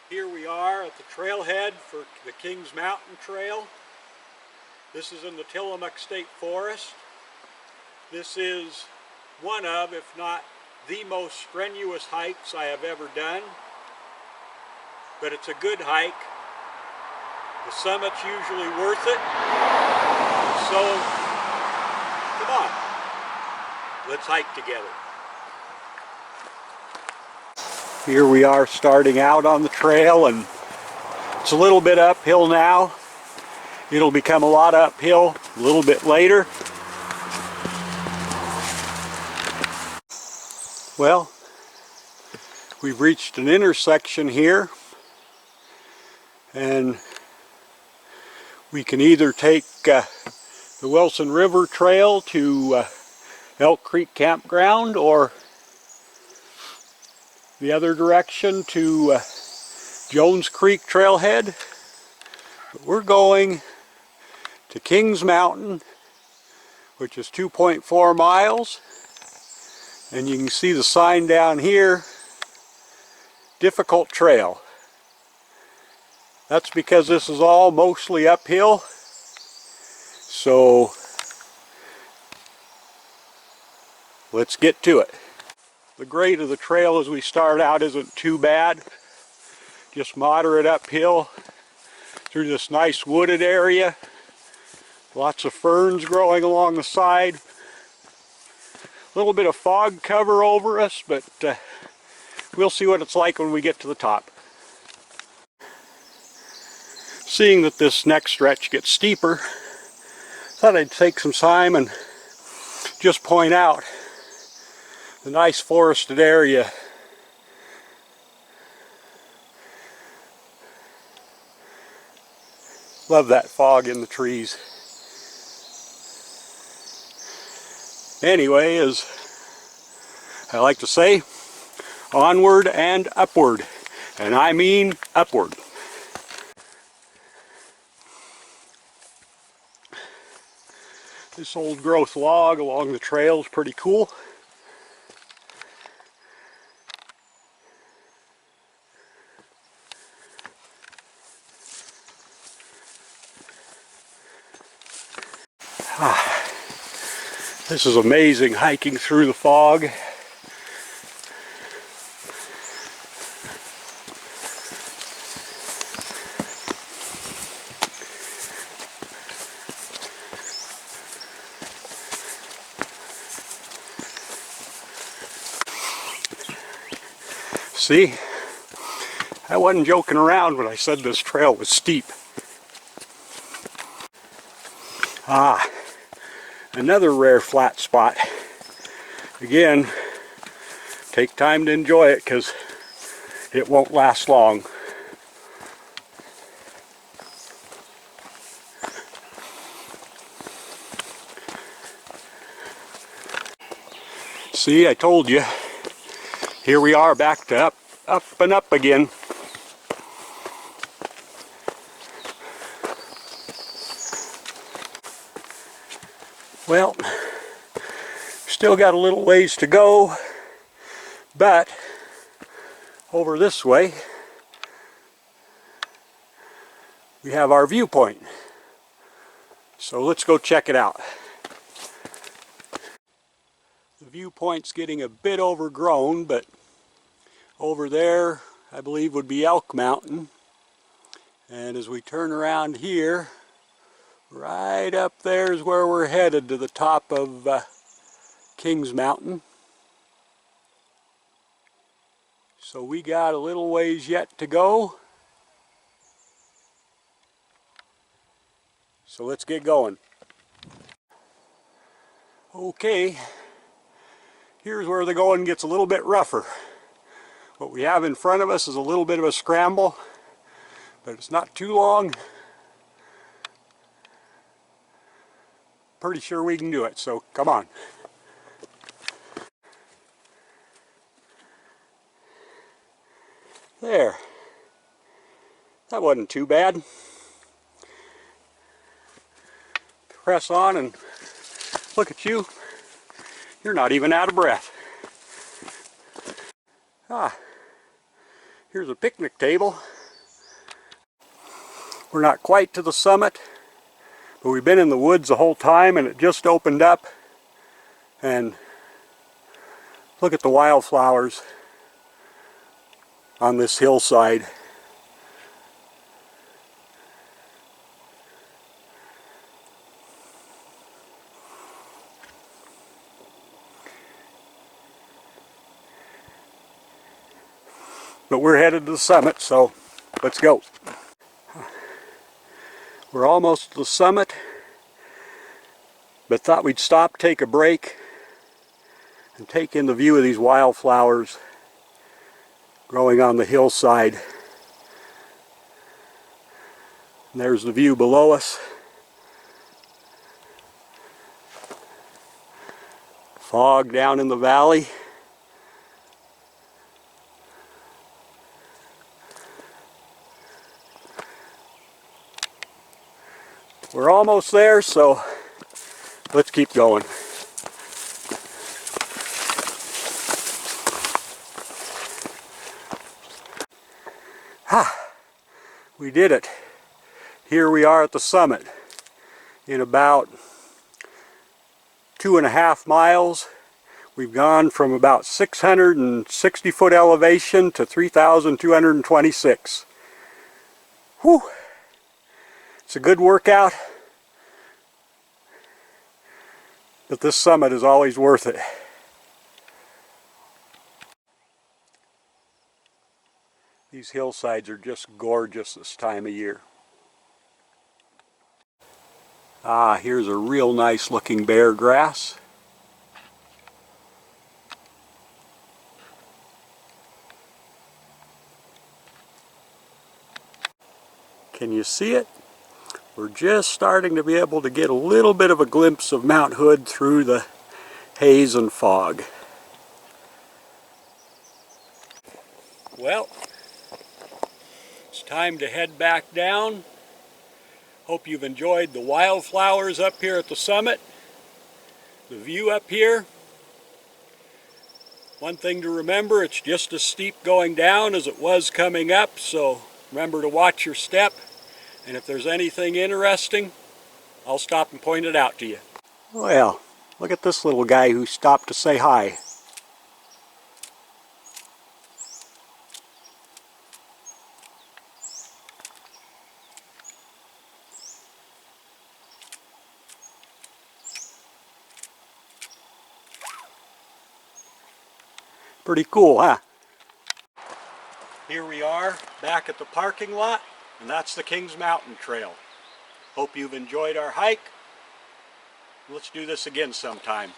Here we are at the trailhead for the Kings Mountain Trail. This is in the Tillamook State Forest. This is one of, if not the most strenuous hikes I have ever done. But it's a good hike. The summit's usually worth it. So, come on, let's hike together. Here we are starting out on the trail, and it's a little bit uphill now. It'll become a lot uphill a little bit later. Well, we've reached an intersection here, and we can either take the Wilson River Trail to Elk Creek Campground, or the other direction to Jones Creek Trailhead. But we're going to Kings Mountain, which is 2.4 miles. And you can see the sign down here, difficult trail. That's because this is all mostly uphill. So let's get to it. The grade of the trail as we start out isn't too bad. Just moderate uphill through this nice wooded area. Lots of ferns growing along the side. A little bit of fog cover over us, but we'll see what it's like when we get to the top. Seeing that this next stretch gets steeper, thought I'd take some time and just point out the nice forested area. Love that fog in the trees. Anyway, as I like to say, onward and upward. And I mean upward. This old growth log along the trail is pretty cool. This is amazing, hiking through the fog. See, I wasn't joking around when I said this trail was steep. Another rare flat spot. Again, take time to enjoy it because it won't last long. See, I told you. Here we are back to up and up again. Well, still got a little ways to go, but over this way we have our viewpoint. So let's go check it out. The viewpoint's getting a bit overgrown, but over there I believe would be Elk Mountain. And as we turn around here, right up there is where we're headed, to the top of Kings Mountain. So we got a little ways yet to go. So let's get going. Okay, here's where the going gets a little bit rougher. What we have in front of us is a little bit of a scramble, but it's not too long. Pretty sure we can do it, so come on. There. That wasn't too bad. Press on and look at you. You're not even out of breath. Here's a picnic table. We're not quite to the summit, but we've been in the woods the whole time, and it just opened up. And look at the wildflowers on this hillside. But we're headed to the summit, so let's go. We're almost to the summit, but thought we'd stop, take a break, and take in the view of these wildflowers growing on the hillside. And there's the view below us. Fog down in the valley. We're almost there, so let's keep going. We did it. Here we are at the summit. In about 2.5 miles, we've gone from about 660 foot elevation to 3,226. Whew! It's a good workout, but this summit is always worth it. These hillsides are just gorgeous this time of year. Ah, here's a real nice looking bear grass. Can you see it? We're just starting to be able to get a little bit of a glimpse of Mount Hood through the haze and fog. Well, it's time to head back down. Hope you've enjoyed the wildflowers up here at the summit, the view up here. One thing to remember, it's just as steep going down as it was coming up, so remember to watch your step. And if there's anything interesting, I'll stop and point it out to you. Well, look at this little guy who stopped to say hi. Pretty cool, huh? Here we are, back at the parking lot. And that's the Kings Mountain Trail. Hope you've enjoyed our hike. Let's do this again sometime.